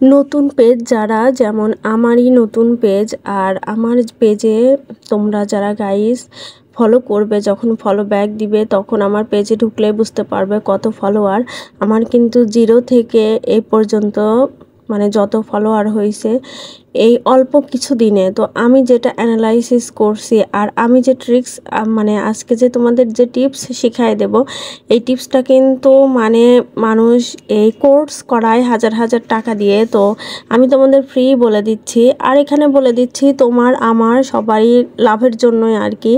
নতুন পেজ যারা, যেমন আমারই নতুন পেজ, আর আমার পেজে তোমরা যারা গাইস ফলো করবে, যখন ফলো ব্যাক দিবে তখন আমার পেজে ঢুকলে বুঝতে পারবে কত ফলোয়ার আমার। কিন্তু 0 থেকে এই পর্যন্ত মানে যত ফলোয়ার হয়েছে এই অল্প কিছু দিনে। তো আমি যেটা অ্যানালাইসিস করছি আর আমি যে ট্রিক্স মানে আজকে যে তোমাদের যে টিপস শিখাই দেব, এই টিপসটা কিন্তু মানে মানুষ এই কোর্স করায় হাজার হাজার টাকা দিয়ে। তো আমি তোমাদের ফ্রি বলে দিচ্ছি, আর এখানে বলে দিচ্ছি তোমার আমার সবারই লাভের জন্যই আর কি।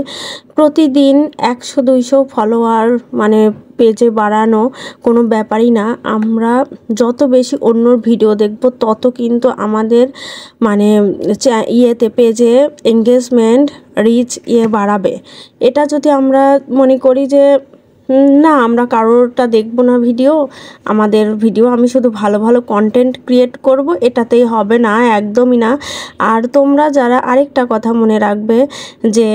প্রতিদিন 100-200 ফলোয়ার মানে পেজে বাড়ানো কোনো ব্যাপারই না। আমরা যত বেশি অন্যর ভিডিও দেখব তত কিন্তু আমাদের মানে ইয়েতে পেজে এঙ্গেজমেন্ট রিচ বাড়াবে। এটা যদি আমরা মনে করি যে না আমরা কারোরটা দেখব না ভিডিও, আমাদের ভিডিও আমি শুধু ভালো ভালো কন্টেন্ট ক্রিয়েট করব, এটাতেই হবে না, একদমই না। আর তোমরা যারা আরেকটা কথা মনে রাখবে যে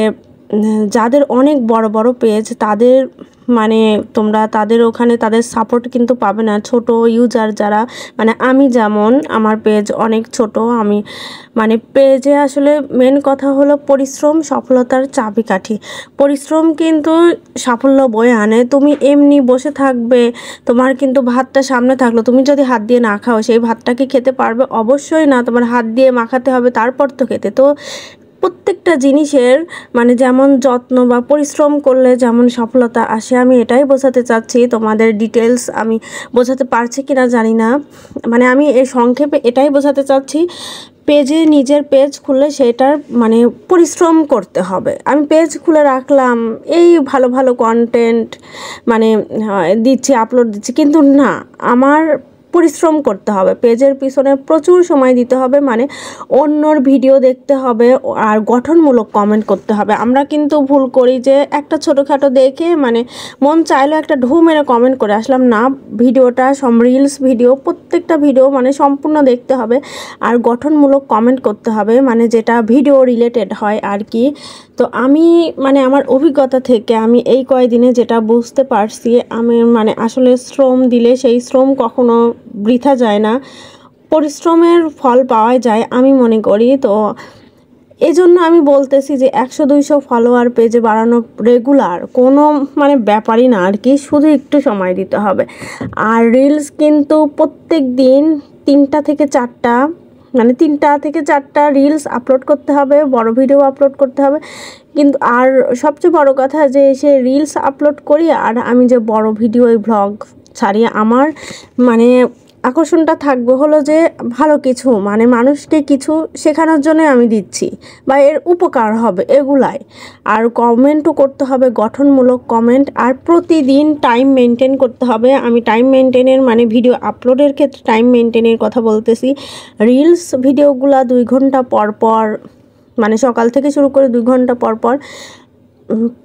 যাদের অনেক বড় বড় পেজ তাদের মানে তোমরা তাদের ওখানে তাদের সাপোর্ট কিন্তু পাবে না। ছোট ইউজার যারা, মানে আমি যেমন, আমার পেজ অনেক ছোট, আমি মানে পেজে আসলে মেন কথা হলো পরিশ্রম সফলতার চাবিকাঠি। পরিশ্রম কিন্তু সাফল্য বয়ে আনে। তুমি এমনি বসে থাকবে, তোমার কিন্তু ভাতটা সামনে থাকলো, তুমি যদি হাত দিয়ে না খাও সেই ভাতটা কি খেতে পারবে? অবশ্যই না, তোমার হাত দিয়ে মাখাতে হবে তারপর তো খেতে। তো প্রত্যেকটা জিনিসের মানে যেমন যত্ন বা পরিশ্রম করলে যেমন সফলতা আসে, আমি এটাই বোঝাতে চাচ্ছি। তোমাদের ডিটেলস আমি বোঝাতে পারছি কি না জানি না, মানে আমি এই সংক্ষেপে এটাই বোঝাতে চাচ্ছি। পেজে নিজের পেজ খুললে সেটার মানে পরিশ্রম করতে হবে। আমি পেজ খুলে রাখলাম, এই ভালো ভালো কন্টেন্ট মানে দিচ্ছি, আপলোড দিচ্ছি, কিন্তু না, আমার পরিশ্রম করতে হবে, পেজের পিছনে প্রচুর সময় দিতে হবে, মানে অন্যর ভিডিও দেখতে হবে আর গঠনমূলক কমেন্ট করতে হবে। আমরা কিন্তু ভুল করি যে একটা ছোটোখাটো দেখে মানে মন চাইলো একটা ঢু মেরে কমেন্ট করে আসলাম। না, ভিডিওটা রিলস ভিডিও প্রত্যেকটা ভিডিও মানে সম্পূর্ণ দেখতে হবে আর গঠনমূলক কমেন্ট করতে হবে, মানে যেটা ভিডিও রিলেটেড হয় আর কি। তো আমি মানে আমার অভিজ্ঞতা থেকে আমি এই কয়দিনে যেটা বুঝতে পারছি, আমি মানে আসলে শ্রম দিলে সেই শ্রম কখনো বৃথা যায় না, পরিশ্রমের ফল পাওয়া যায় আমি মনে করি। তো এজন্য আমি বলতেছি যে 100-200 ফলোয়ার পেজে বাড়ানো রেগুলার কোনো মানে ব্যাপারই না আর কি, শুধু একটু সময় দিতে হবে। আর রিলস কিন্তু প্রত্যেক দিন 3টা থেকে 4টা মানে 3টা থেকে 4টা রিলস আপলোড করতে হবে, বড় ভিডিও আপলোড করতে হবে। কিন্তু আর সবচেয়ে বড় কথা যে সে রিলস আপলোড করি আর আমি যে বড় ভিডিও এই ভ্লগ ছাড়ি, আমার মানে আকর্ষণটা থাকবে হলো যে ভালো কিছু মানে মানুষকে কিছু শেখানোর জন্য আমি দিচ্ছি বা এর উপকার হবে এগুলাই। আর কমেন্টও করতে হবে, গঠনমূলক কমেন্ট, আর প্রতিদিন টাইম মেনটেন করতে হবে। আমি টাইম মেনটেনের মানে ভিডিও আপলোডের ক্ষেত্রে টাইম মেনটেনের কথা বলতেছি। রিলস ভিডিওগুলা 2 ঘন্টা পর পর মানে সকাল থেকে শুরু করে 2 ঘন্টা পর পর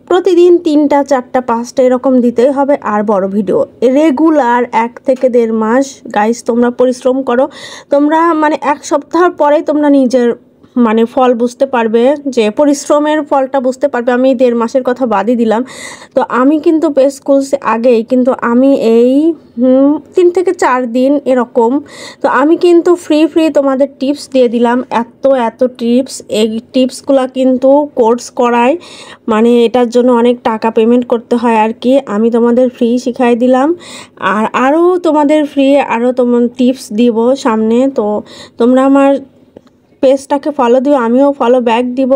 প্রতিদিন 3টা 4টা 5টা এরকম দিতেই হবে। আর বড় ভিডিও রেগুলার 1 থেকে 1.5 মাস গাইস তোমরা পরিশ্রম করো, তোমরা মানে 1 সপ্তাহ পরেই তোমরা নিজের মানে ফল বুঝতে পারবে, যে পরিশ্রমের ফলটা বুঝতে পারবে। আমি 1.5 মাসের কথা বাদই দিলাম। তো আমি কিন্তু পেজ খুলছি আগেই, কিন্তু আমি এই 3 থেকে 4 দিন এরকম, তো আমি কিন্তু ফ্রি তোমাদের টিপস দিয়ে দিলাম, এত টিপস। এই টিপসগুলো কিন্তু কোর্স করায়, মানে এটার জন্য অনেক টাকা পেমেন্ট করতে হয় আর কি। আমি তোমাদের ফ্রি শিখাই দিলাম, আর আরও তোমাদের ফ্রি আরও তোমার টিপস দিব সামনে। তো তোমরা আমার পেজটাকে ফলো দিও, আমিও ফলো ব্যাক দিব।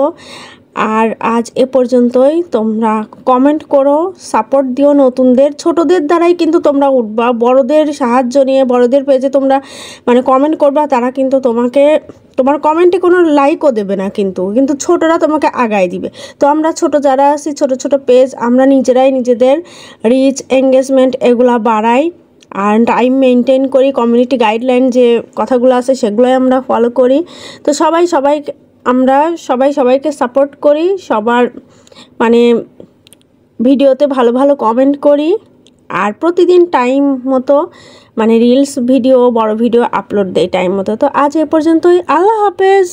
আর আজ এ পর্যন্তই। তোমরা কমেন্ট করো, সাপোর্ট দিও নতুনদের, ছোটদের দ্বারাই কিন্তু তোমরা উঠবা। বড়দের সাহায্য নিয়ে বড়দের পেজে তোমরা মানে কমেন্ট করবা, তারা কিন্তু তোমাকে তোমার কমেন্টে কোনো লাইকও দেবে না, কিন্তু ছোটরা তোমাকে আগায় দিবে। তো আমরা ছোট যারা আছি, ছোট পেজ, আমরা নিজেরাই নিজেদের রিচ এঙ্গেজমেন্ট এগুলা বাড়াই আর টাইম মেনটেন করি, কমিউনিটি গাইডলাইন যে কথাগুলো আছে সেগুলোই আমরা ফলো করি। তো আমরা সবাইকে সাপোর্ট করি, সবার মানে ভিডিওতে ভালো ভালো কমেন্ট করি, আর প্রতিদিন টাইম মতো মানে রিলস ভিডিও বড় ভিডিও আপলোড দেই টাইম মতো। তো আজ এ পর্যন্তই, আল্লাহ হাফেজ।